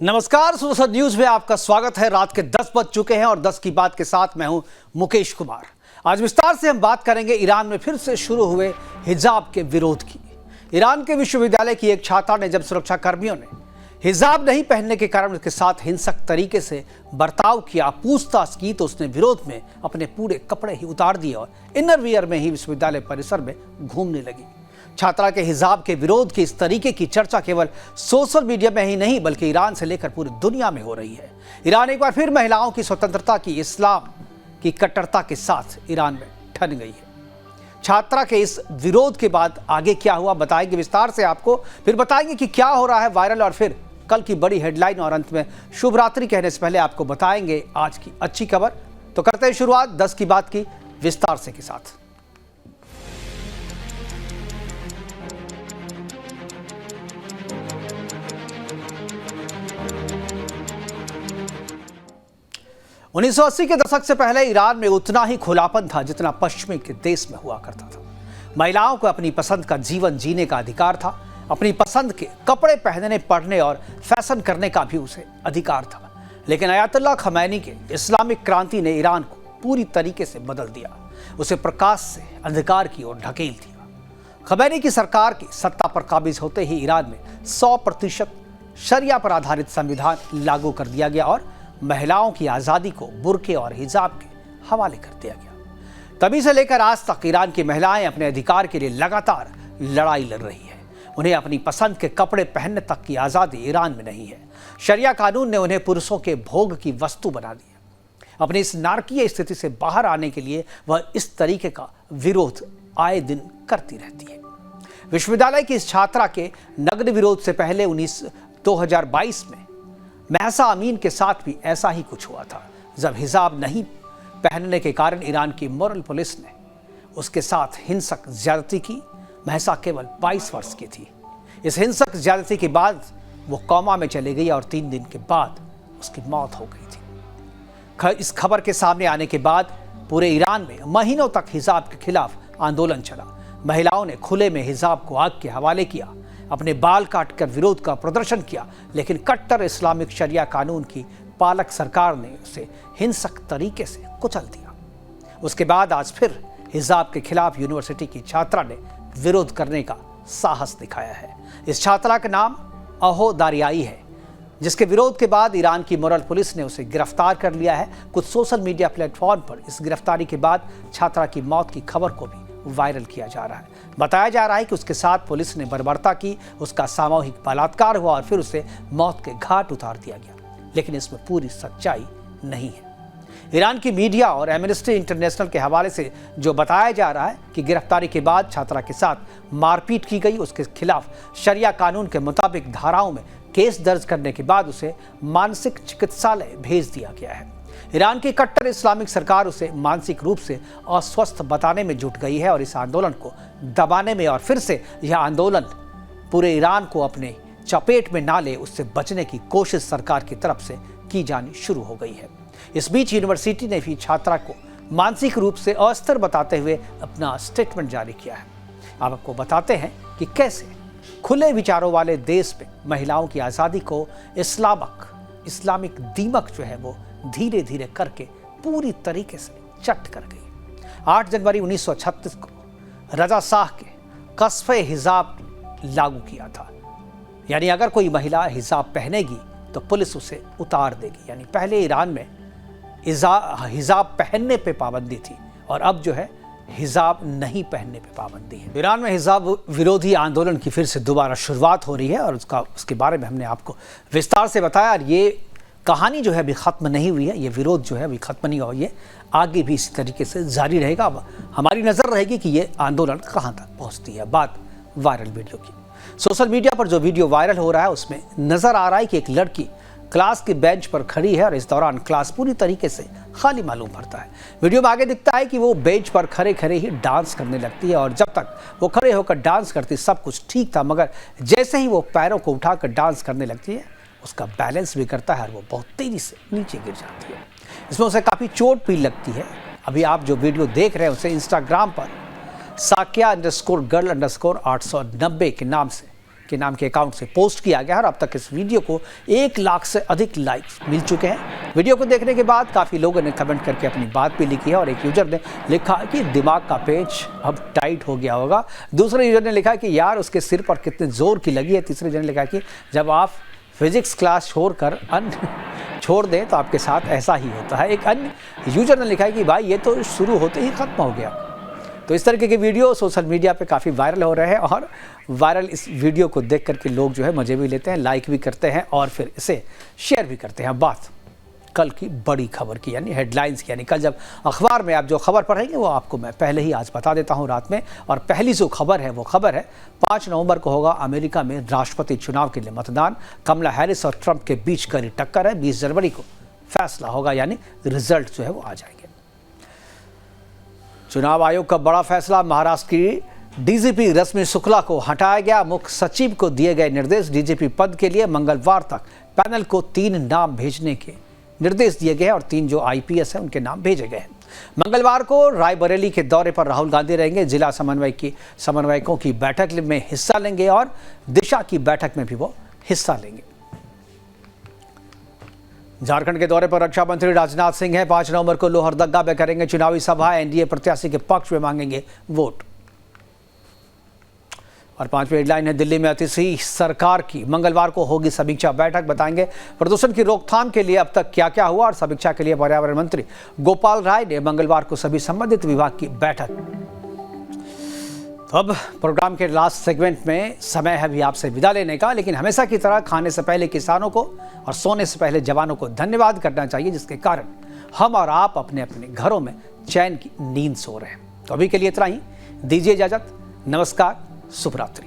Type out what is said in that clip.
नमस्कार, सुदर्शन न्यूज में आपका स्वागत है। रात के 10 बज चुके हैं और 10 की बात के साथ मैं हूं मुकेश कुमार। आज विस्तार से हम बात करेंगे ईरान में फिर से शुरू हुए हिजाब के विरोध की। ईरान के विश्वविद्यालय की एक छात्रा ने जब सुरक्षा कर्मियों ने हिजाब नहीं पहनने के कारण उसके साथ हिंसक तरीके से बर्ताव किया, पूछताछ की, तो उसने विरोध में अपने पूरे कपड़े ही उतार दिए और इनर वियर में ही विश्वविद्यालय परिसर में घूमने लगी। छात्रा के हिजाब के विरोध की इस तरीके की चर्चा केवल सोशल मीडिया में ही नहीं बल्कि ईरान से लेकर पूरी दुनिया में हो रही है। ईरान एक बार फिर महिलाओं की स्वतंत्रता की, इस्लाम की कट्टरता के साथ ईरान में ठन गई है। छात्रा के इस विरोध के बाद आगे क्या हुआ बताएंगे विस्तार से आपको, फिर बताएंगे कि क्या हो रहा है वायरल, और फिर कल की बड़ी हेडलाइन, और अंत में शुभ रात्रि कहने से पहले आपको बताएंगे आज की अच्छी खबर। तो करते हैं शुरुआत 10 की बात की विस्तार से के साथ। उन्नीस सौ 1980 के दशक से पहले ईरान में उतना ही खुलापन था जितना पश्चिमी के देश में हुआ करता था। महिलाओं को अपनी पसंद का जीवन जीने का अधिकार था। अपनी पसंद के कपड़े पहनने, पढ़ने और फैशन करने का भी उसे अधिकार था। लेकिन अयातुल्लाह खमैनी के इस्लामिक क्रांति ने ईरान को पूरी तरीके से बदल दिया, उसे प्रकाश से अंधकार की ओर ढकेल दिया। खमैनी की सरकार की सत्ता पर काबिज होते ही ईरान में 100% शरिया पर आधारित संविधान लागू कर दिया गया और महिलाओं की आज़ादी को बुर्के और हिजाब के हवाले कर दिया गया। तभी से लेकर आज तक ईरान की महिलाएं अपने अधिकार के लिए लगातार लड़ाई लड़ रही है। उन्हें अपनी पसंद के कपड़े पहनने तक की आज़ादी ईरान में नहीं है। शरिया कानून ने उन्हें पुरुषों के भोग की वस्तु बना दिया। अपनी इस नारकीय स्थिति से बाहर आने के लिए वह इस तरीके का विरोध आए दिन करती रहती है। विश्वविद्यालय की इस छात्रा के नग्न विरोध से पहले 2022 में महसा अमीन के साथ भी ऐसा ही कुछ हुआ था, जब हिजाब नहीं पहनने के कारण ईरान की मोरल पुलिस ने उसके साथ हिंसक ज्यादती की। महसा केवल 22 वर्ष की थी। इस हिंसक ज्यादती के बाद वो कोमा में चली गई और 3 दिन के बाद उसकी मौत हो गई थी। इस खबर के सामने आने के बाद पूरे ईरान में महीनों तक हिजाब के खिलाफ आंदोलन चला। महिलाओं ने खुले में हिजाब को आग के हवाले किया, अपने बाल काटकर विरोध का प्रदर्शन किया, लेकिन कट्टर इस्लामिक शरिया कानून की पालक सरकार ने उसे हिंसक तरीके से कुचल दिया। उसके बाद आज फिर हिजाब के खिलाफ यूनिवर्सिटी की छात्रा ने विरोध करने का साहस दिखाया है। इस छात्रा का नाम अहो दारियाई है, जिसके विरोध के बाद ईरान की मोरल पुलिस ने उसे गिरफ्तार कर लिया है। कुछ सोशल मीडिया प्लेटफॉर्म पर इस गिरफ्तारी के बाद छात्रा की मौत की खबर को भी वायरल किया जा रहा है। बताया जा रहा है कि उसके साथ पुलिस ने बर्बरता की, उसका सामूहिक बलात्कार हुआ और फिर उसे मौत के घाट उतार दिया गया। लेकिन इसमें पूरी सच्चाई नहीं है। ईरान की मीडिया और एमनेस्टी इंटरनेशनल के हवाले से जो बताया जा रहा है कि गिरफ्तारी के बाद छात्रा के साथ मारपीट की गई, उसके खिलाफ शरिया कानून के मुताबिक धाराओं में केस दर्ज करने के बाद उसे मानसिक चिकित्सालय भेज दिया गया है। ईरान की कट्टर इस्लामिक सरकार उसे मानसिक रूप से अस्वस्थ बताने में जुट गई है और इस आंदोलन को दबाने में, और फिर से यह आंदोलन पूरे ईरान को अपने चपेट में ना ले, उससे बचने की कोशिश सरकार की तरफ से की जानी शुरू हो गई है। इस बीच यूनिवर्सिटी ने भी छात्रा को मानसिक रूप से अस्थिर बताते हुए अपना स्टेटमेंट जारी किया है। अब आपको बताते हैं कि कैसे खुले विचारों वाले देश में महिलाओं की आज़ादी को इस्लामिक दीमक जो है वो धीरे धीरे करके पूरी तरीके से चट कर गई। 8 जनवरी 1936 को रजा शाह के कस्फे हिजाब लागू किया था, यानी अगर कोई महिला हिजाब पहनेगी तो पुलिस उसे उतार देगी। यानी पहले ईरान में हिजाब पहनने पे पाबंदी थी और अब जो है हिजाब नहीं पहनने पे पाबंदी है। ईरान में हिजाब विरोधी आंदोलन की फिर से दोबारा शुरुआत हो रही है और उसके बारे में हमने आपको विस्तार से बताया। और ये कहानी जो है अभी ख़त्म नहीं हुई है, ये विरोध जो है अभी ख़त्म नहीं हुआ, ये आगे भी इसी तरीके से जारी रहेगा। अब हमारी नज़र रहेगी कि ये आंदोलन कहाँ तक पहुँचती है। बात वायरल वीडियो की, सोशल मीडिया पर जो वीडियो वायरल हो रहा है उसमें नज़र आ रहा है कि एक लड़की क्लास के बेंच पर खड़ी है और इस दौरान क्लास पूरी तरीके से खाली मालूम पड़ता है। वीडियो में आगे दिखता है कि वो बेंच पर खड़े खड़े ही डांस करने लगती है और जब तक वो खड़े होकर डांस करती सब कुछ ठीक था, मगर जैसे ही वो पैरों को उठाकर डांस करने लगती है उसका बैलेंस भी करता है और वो बहुत तेज़ी से नीचे गिर जाती है। इसमें उसे काफ़ी चोट भी लगती है। अभी आप जो वीडियो देख रहे हैं उसे इंस्टाग्राम पर साकिया_girl_890 के नाम से के नाम के अकाउंट से पोस्ट किया गया और अब तक इस वीडियो को 1 लाख से अधिक लाइक्स मिल चुके हैं। वीडियो को देखने के बाद काफ़ी लोगों ने कमेंट करके अपनी बात भी लिखी है और एक यूजर ने लिखा कि दिमाग का पेच अब टाइट हो गया होगा। दूसरे यूजर ने लिखा कि यार उसके सिर पर कितने ज़ोर की लगी है। तीसरे यूजर ने लिखा कि जब आप फिजिक्स क्लास छोड़कर छोड़ दें तो आपके साथ ऐसा ही होता है। एक अन्य यूजर ने लिखा है कि भाई ये तो शुरू होते ही ख़त्म हो गया। तो इस तरीके के वीडियो सोशल मीडिया पे काफ़ी वायरल हो रहे हैं और वायरल इस वीडियो को देख करके लोग जो है मज़े भी लेते हैं, लाइक भी करते हैं और फिर इसे शेयर भी करते हैं। बात कल की बड़ी खबर की यानी हेडलाइंस की, यानी कल जब अखबार में आप जो खबर पढ़ेंगे वो आपको मैं पहले ही आज बता देता हूँ रात में। और पहली जो खबर है वो खबर है 5 नवंबर को होगा अमेरिका में राष्ट्रपति चुनाव के लिए मतदान। कमला हैरिस और ट्रंप के बीच कड़ी टक्कर है। 20 जनवरी को फैसला होगा यानी रिजल्ट जो है वो आ जाएंगे। चुनाव आयोग का बड़ा फैसला, महाराष्ट्र की डीजीपी रश्मि शुक्ला को हटाया गया। मुख्य सचिव को दिए गए निर्देश, डीजीपी पद के लिए मंगलवार तक पैनल को 3 नाम भेजने के निर्देश दिए गए हैं और 3 जो आईपीएस हैं उनके नाम भेजे गए हैं। मंगलवार को रायबरेली के दौरे पर राहुल गांधी रहेंगे। जिला समन्वयकों की बैठक में हिस्सा लेंगे और दिशा की बैठक में भी वो हिस्सा लेंगे। झारखंड के दौरे पर रक्षा मंत्री राजनाथ सिंह हैं। 5 नवंबर को लोहरदगा में करेंगे चुनावी सभा। एनडीए प्रत्याशी के पक्ष में मांगेंगे वोट। और 5वीं हेडलाइन है, दिल्ली में अतिथि सरकार की मंगलवार को होगी समीक्षा बैठक। बताएंगे प्रदूषण की रोकथाम के लिए अब तक क्या क्या हुआ और समीक्षा के लिए पर्यावरण मंत्री गोपाल राय ने मंगलवार को सभी संबंधित विभाग की बैठक। तो अब प्रोग्राम के लास्ट सेगमेंट में समय है भी आपसे विदा लेने का, लेकिन हमेशा की तरह खाने से पहले किसानों को और सोने से पहले जवानों को धन्यवाद करना चाहिए, जिसके कारण हम और आप अपने अपने घरों में चैन की नींद सो रहे हैं। तो अभी के लिए इतना ही, दीजिए इजाजत। नमस्कार, शुभ रात्रि।